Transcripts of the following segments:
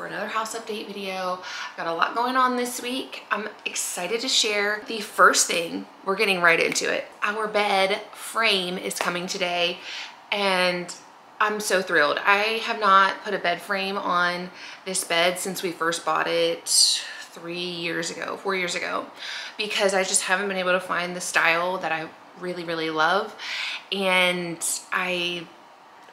for another house update video. Got a lot going on this week. I'm excited to share. The first thing, we're getting right into it. Our bed frame is coming today and I'm so thrilled. I have not put a bed frame on this bed since we first bought it 4 years ago, because I just haven't been able to find the style that I really love, and I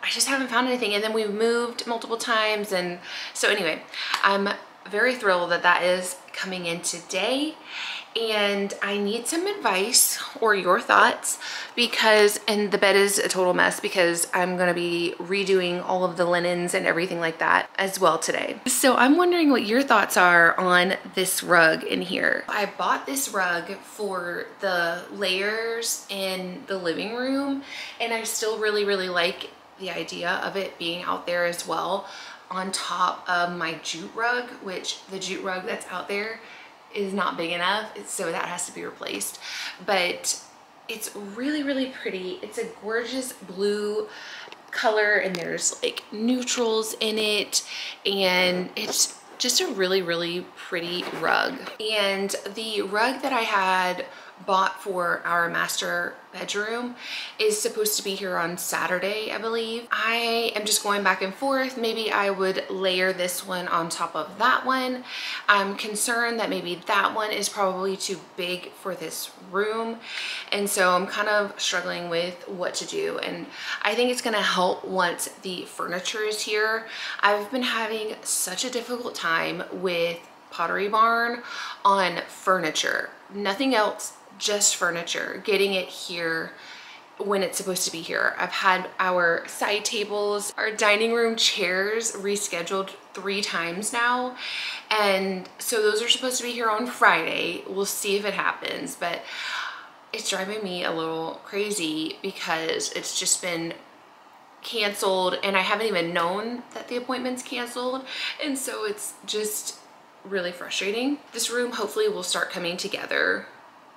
just haven't found anything. And then we've moved multiple times, and so anyway, I'm very thrilled that that is coming in today. And I need some advice or your thoughts, because, and the bed is a total mess because I'm gonna be redoing all of the linens and everything like that as well today. So I'm wondering what your thoughts are on this rug in here. I bought this rug for the layers in the living room, and I still really like the idea of it being out there as well on top of my jute rug, which the jute rug that's out there is not big enough, so that has to be replaced. But it's really pretty. It's a gorgeous blue color, and there's like neutrals in it, and it's just a really pretty rug. And the rug that I had bought for our master bedroom is supposed to be here on Saturday, I believe. I am just going back and forth. Maybe I would layer this one on top of that one. I'm concerned that maybe that one is probably too big for this room, and so I'm kind of struggling with what to do. And I think it's gonna help once the furniture is here. I've been having such a difficult time with Pottery Barn on furniture, nothing else, just furniture, getting it here when it's supposed to be here. I've had our side tables, our dining room chairs rescheduled 3 times now, and so those are supposed to be here on Friday. We'll see if it happens, but it's driving me a little crazy because it's just been canceled, and I haven't even known that the appointment's canceled, and so it's just really frustrating. This room hopefully will start coming together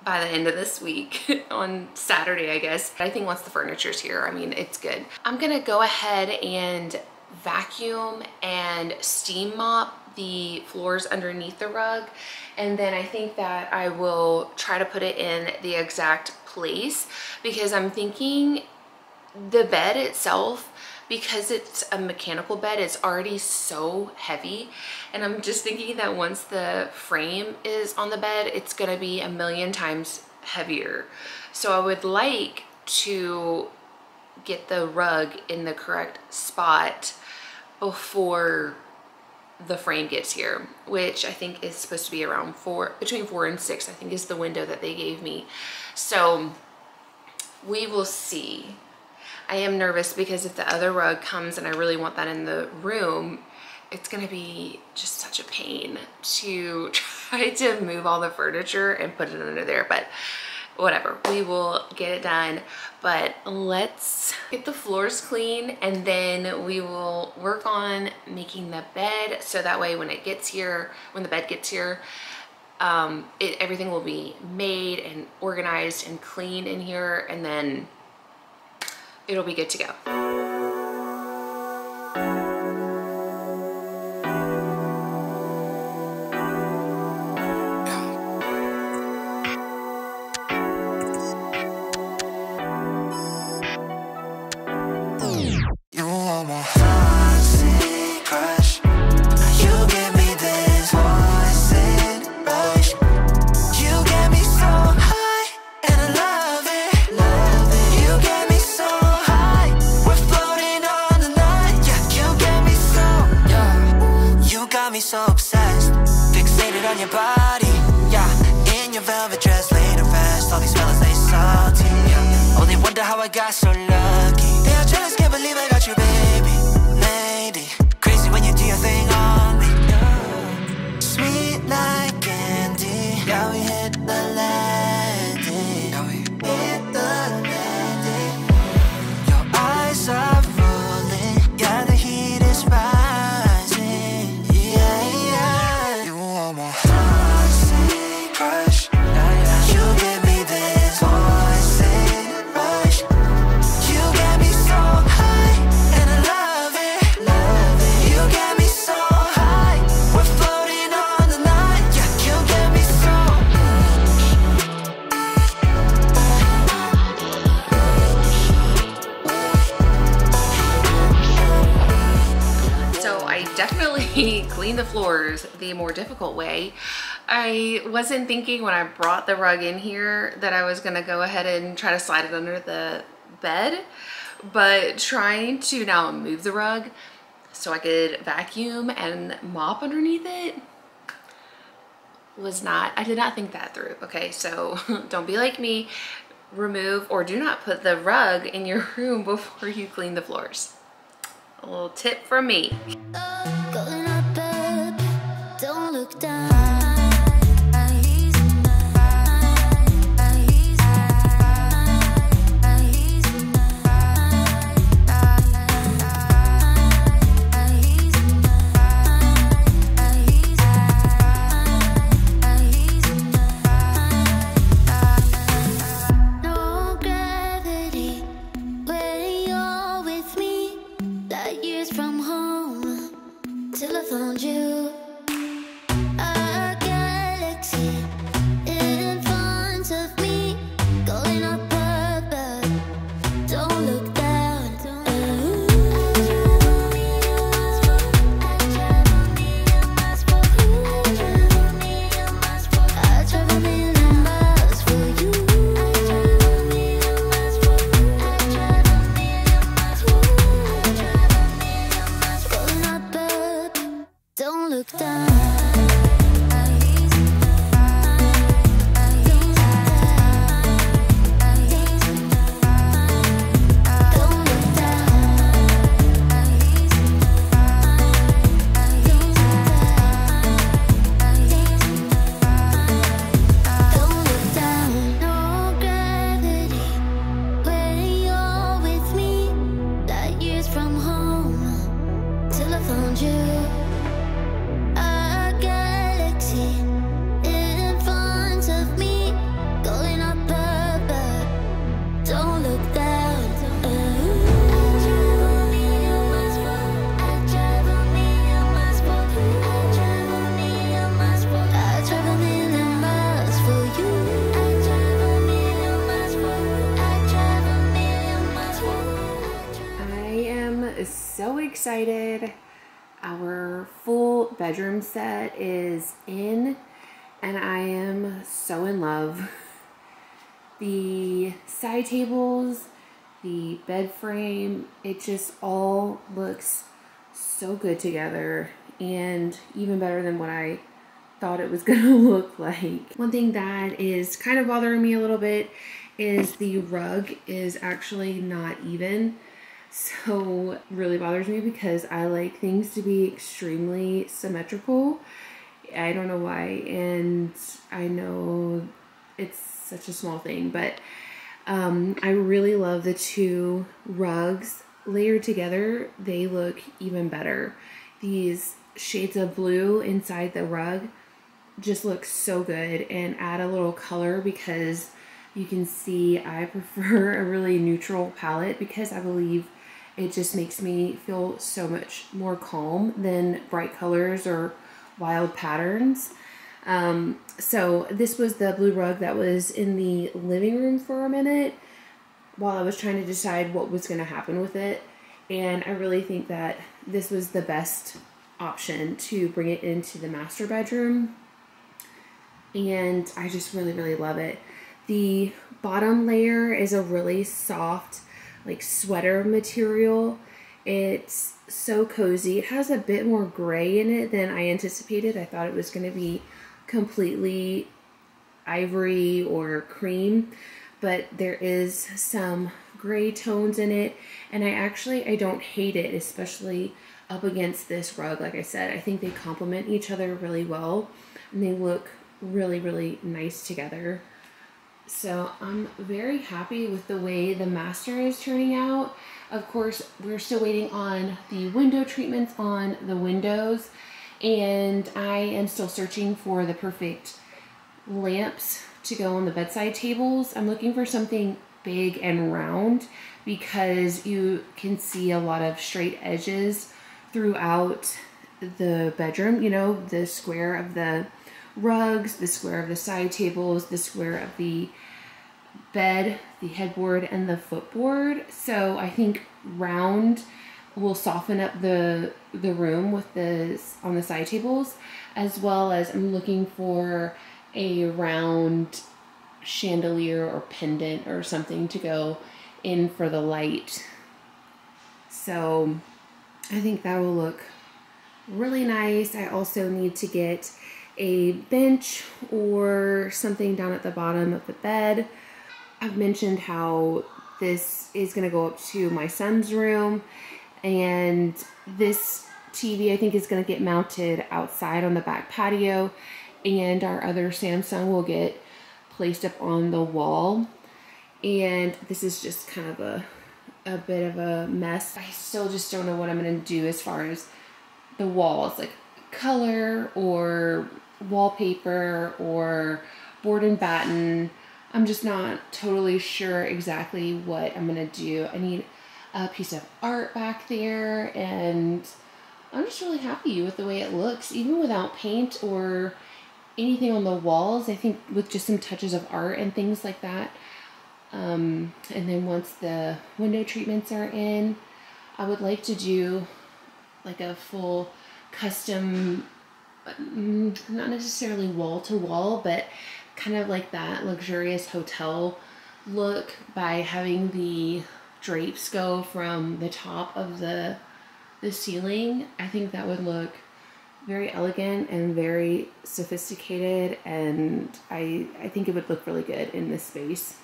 by the end of this week on Saturday, I guess. I think once the furniture's here, I mean, it's good. I'm gonna go ahead and vacuum and steam mop the floors underneath the rug, and then I think that I will try to put it in the exact place, because I'm thinking the bed itself, because it's a mechanical bed, it's already so heavy, and I'm just thinking that once the frame is on the bed, it's gonna be a million times heavier. So I would like to get the rug in the correct spot before the frame gets here, which I think is supposed to be around between 4 and 6, I think is the window that they gave me. So we will see. I am nervous because if the other rug comes and I really want that in the room, it's gonna be just such a pain to try to move all the furniture and put it under there, but whatever, we will get it done. But let's get the floors clean, and then we will work on making the bed, so that way when it gets here, when the bed gets here, everything will be made and organized and clean in here, and then it'll be good to go. So obsessed, fixated on your body, yeah. In your velvet dress, laid to rest. All these fellas, they salty, yeah. Only wonder how I got so lucky. They are jealous, can't believe I got you, baby. Lady, crazy when you do your thing on me, yeah. Sweet like candy, yeah, we hit the landing, yeah, we hit the landing. Your eyes are rolling, yeah, the heat is rising. Crush, you give me this poison rush. You get I definitely clean the floors the more difficult way. I wasn't thinking when I brought the rug in here that I was gonna go ahead and try to slide it under the bed, but trying to now move the rug so I could vacuum and mop underneath it was not, I did not think that through. Okay, so don't be like me. Remove or do not put the rug in your room before you clean the floors. A little tip from me. Going up, up, don't look down. No gravity when you're with me. Light years from home till I found you. A galaxy in front of me, going up above. Don't look down. I travel million miles for you. Going up, up, don't look down. No gravity when you're with me. Light years from home till I found you. A galaxy in front of me, going up above. Don't look down. I travel million miles for you. I am so excited. Our full bedroom set is in and I am so in love. The side tables, the bed frame, it just all looks so good together and even better than what I thought it was gonna look like. One thing that is kind of bothering me a little bit is the rug is actually not even. So really bothers me because I like things to be extremely symmetrical. I don't know why, and I know it's such a small thing, but I really love the two rugs layered together. They look even better. These shades of blue inside the rug just look so good and add a little color because you can see I prefer a really neutral palette because I believe it just makes me feel so much more calm than bright colors or wild patterns. So this was the blue rug that was in the living room for a minute while I was trying to decide what was going to happen with it. And I really think that this was the best option to bring it into the master bedroom. And I just really, really love it. The bottom layer is a really soft, like sweater material. It's so cozy. It has a bit more gray in it than I anticipated. I thought it was going to be completely ivory or cream, but there is some gray tones in it, and I don't hate it, especially up against this rug. Like I said, I think they complement each other really well and they look really, really nice together. So I'm very happy with the way the master is turning out. Of course, we're still waiting on the window treatments on the windows, and I am still searching for the perfect lamps to go on the bedside tables. I'm looking for something big and round because you can see a lot of straight edges throughout the bedroom. You know, the square of the rugs, the square of the side tables, the square of the bed, the headboard, and the footboard. So I think round will soften up the room with this on the side tables, as well as I'm looking for a round chandelier or pendant or something to go in for the light. So I think that will look really nice. I also need to get a bench or something down at the bottom of the bed. I've mentioned how this is going to go up to my son's room, and this TV I think is going to get mounted outside on the back patio, and our other Samsung will get placed up on the wall. And this is just kind of a bit of a mess. I still just don't know what I'm going to do as far as the walls, like color or wallpaper or board and batten. I'm just not totally sure exactly what I'm gonna do. I need a piece of art back there, and I'm just really happy with the way it looks, even without paint or anything on the walls. I think with just some touches of art and things like that. And then once the window treatments are in, I would like to do like a full custom, not necessarily wall to wall, but kind of like that luxurious hotel look by having the drapes go from the top of the ceiling. I think that would look very elegant and very sophisticated, and I think it would look really good in this space.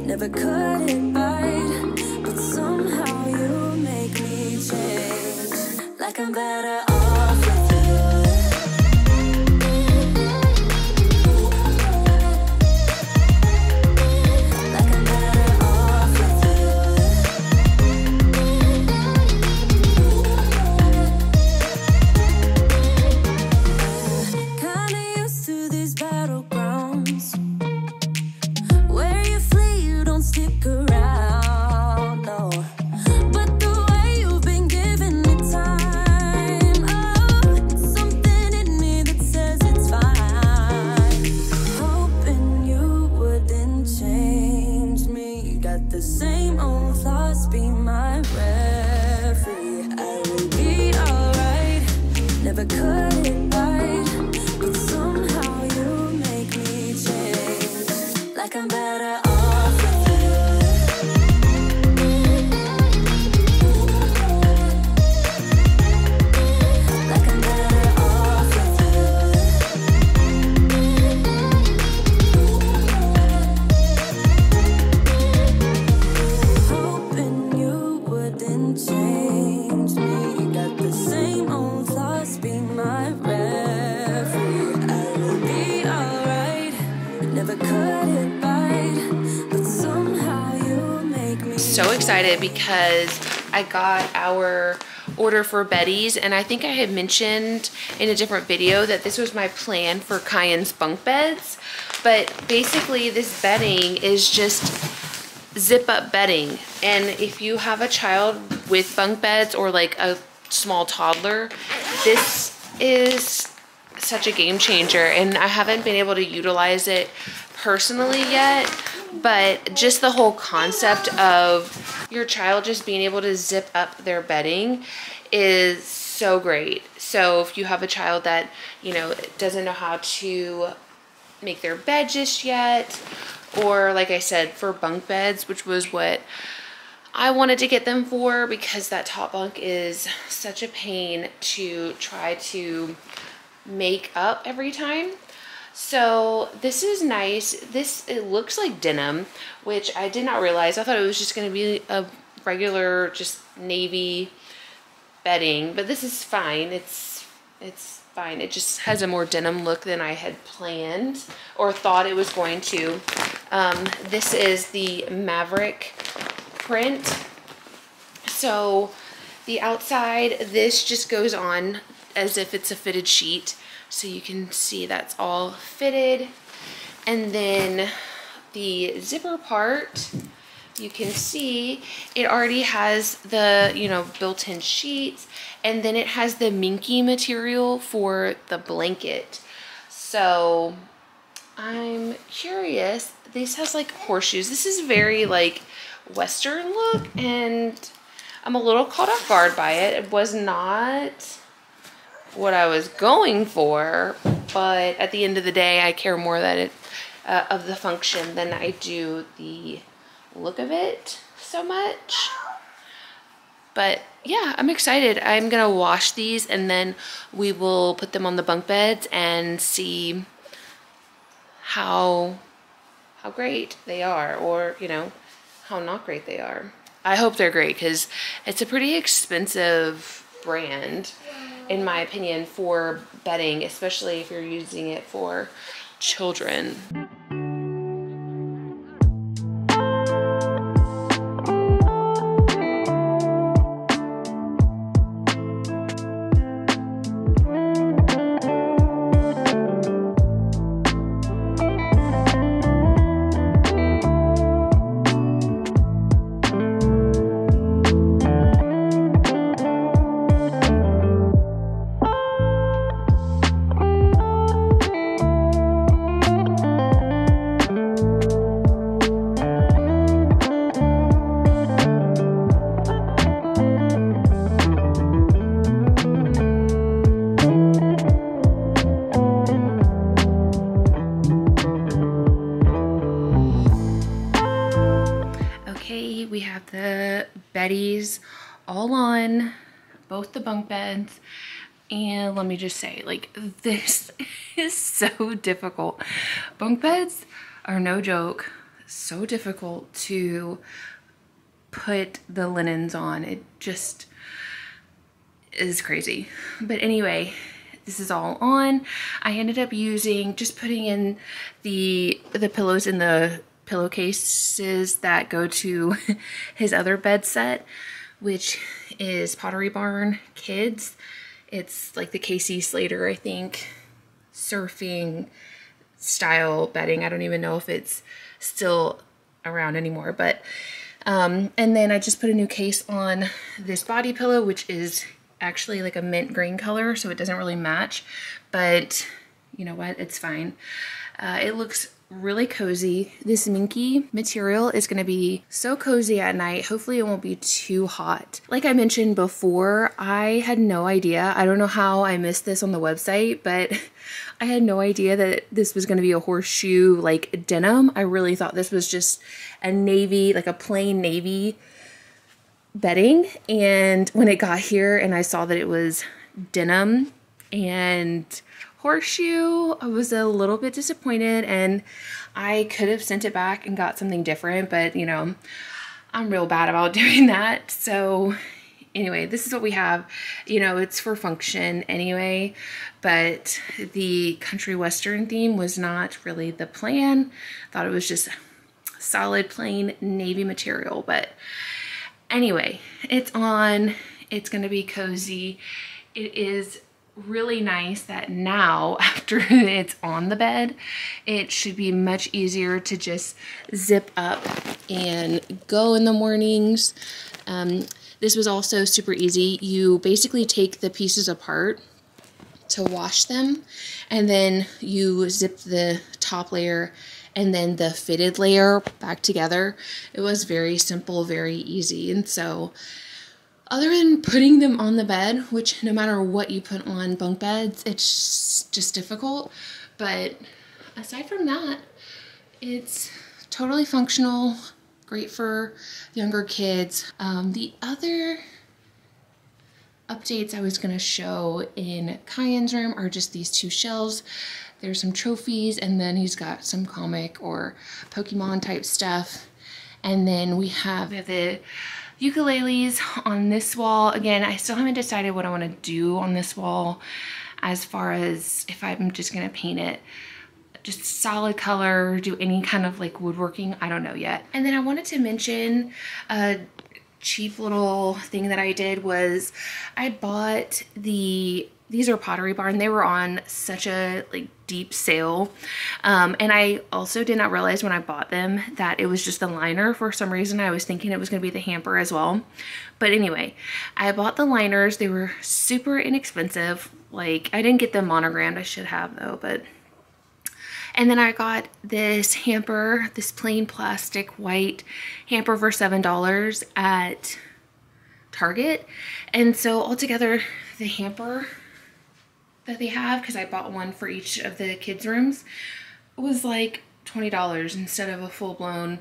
Never cut it right, but somehow you make me change. Like I'm better off with you. Like I'm better off with you. Kinda used to these battlegrounds. Stick around, no. But the way you've been giving me time, oh, it's something in me that says it's fine. Hoping you wouldn't change me. Got the same old thoughts, be my referee. I will be alright. Never cut it right, but somehow you make me change. Like I'm better off. So excited because I got our order for bedding, and I think I had mentioned in a different video that this was my plan for Kyan's bunk beds, but basically this bedding is just zip up bedding, and if you have a child with bunk beds or like a small toddler, this is such a game changer, and I haven't been able to utilize it personally yet, but just the whole concept of your child just being able to zip up their bedding is so great. So if you have a child that, you know, doesn't know how to make their bed just yet, or like I said, for bunk beds, which was what I wanted to get them for, because that top bunk is such a pain to try to make up every time. So this is nice. It looks like denim, which I did not realize. I thought it was just going to be a regular, just navy bedding, but this is fine. It's fine. It just has a more denim look than I had planned or thought it was going to. This is the Maverick print. So the outside, this just goes on as if it's a fitted sheet. So you can see that's all fitted. And then the zipper part, you can see it already has the, you know, built-in sheets, and then it has the minky material for the blanket. So I'm curious, this has like horseshoes. This is very like Western look, and I'm a little caught off guard by it. It was not what I was going for, but at the end of the day, I care more that it of the function than I do the look of it so much. But yeah, I'm excited. I'm gonna wash these and then we will put them on the bunk beds and see how great they are, or you know, how not great they are. I hope they're great, because it's a pretty expensive brand in my opinion for bedding, especially if you're using it for children. We have the beddies all on both the bunk beds, and let me just say, like, this is so difficult. Bunk beds are no joke, so difficult to put the linens on. It just is crazy. But anyway, this is all on. I ended up just putting in the pillows in the pillowcases that go to his other bed set, which is Pottery Barn Kids. It's like the Casey Slater, I think, surfing style bedding. I don't even know if it's still around anymore, but and then I just put a new case on this body pillow, which is actually like a mint green color, so it doesn't really match, but you know what, it's fine. It looks really cozy. This minky material is going to be so cozy at night. Hopefully it won't be too hot. Like I mentioned before, I had no idea. I don't know how I missed this on the website, but I had no idea that this was going to be a horseshoe like denim. I really thought this was just a navy, like a plain navy bedding. And when it got here and I saw that it was denim and horseshoe, I was a little bit disappointed, and I could have sent it back and got something different, but you know, I'm real bad about doing that. So anyway, this is what we have. You know, it's for function anyway, but the country western theme was not really the plan. Thought it was just solid plain navy material, but anyway, it's on. It's gonna be cozy. It is really nice that now, after it's on the bed, it should be much easier to just zip up and go in the mornings. This was also super easy. You basically take the pieces apart to wash them, and then you zip the top layer and then the fitted layer back together. It was very simple, very easy. And so other than putting them on the bed, which no matter what you put on bunk beds, it's just difficult. But aside from that, it's totally functional, great for younger kids. The other updates I was gonna show in Cayenne's room are just these two shelves. There's some trophies, and then he's got some comic or Pokemon type stuff. And then we have the ukuleles on this wall. Again, I still haven't decided what I want to do on this wall as far as if I'm just gonna paint it just solid color, do any kind of like woodworking, I don't know yet. And then I wanted to mention a cheap little thing that I did was I bought these are Pottery Barn. They were on such a like deep sale. And I also did not realize when I bought them that it was just the liner. For some reason, I was thinking it was gonna be the hamper as well. But anyway, I bought the liners. They were super inexpensive. Like, I didn't get them monogrammed. I should have though, but. And then I got this hamper, this plain plastic white hamper for $7 at Target. And so altogether, the hamper that they have, because I bought one for each of the kids' rooms, was like $20 instead of a full-blown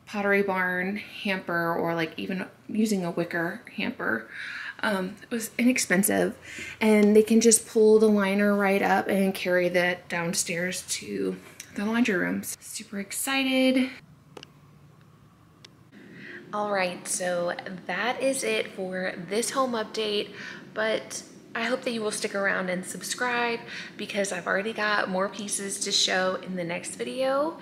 Pottery Barn hamper, or like even using a wicker hamper. It was inexpensive, and they can just pull the liner right up and carry that downstairs to the laundry rooms. Super excited. All right, so that is it for this home update, but I hope that you will stick around and subscribe, because I've already got more pieces to show in the next video,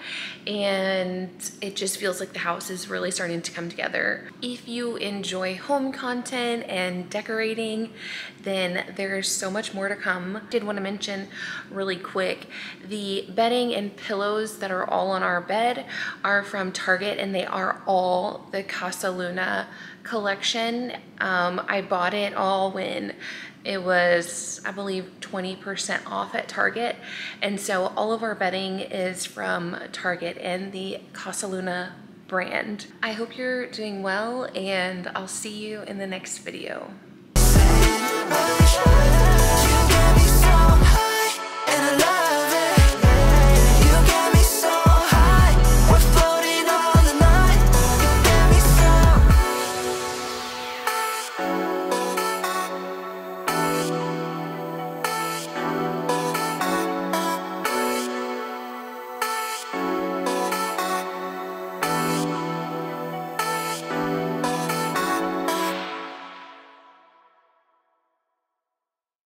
and it just feels like the house is really starting to come together. If you enjoy home content and decorating, then there's so much more to come. I did want to mention really quick, the bedding and pillows that are all on our bed are from Target, and they are all the Casa Luna collection. I bought it all when it was, I believe, 20% off at Target. And so all of our bedding is from Target and the Casa Luna brand. I hope you're doing well, and I'll see you in the next video.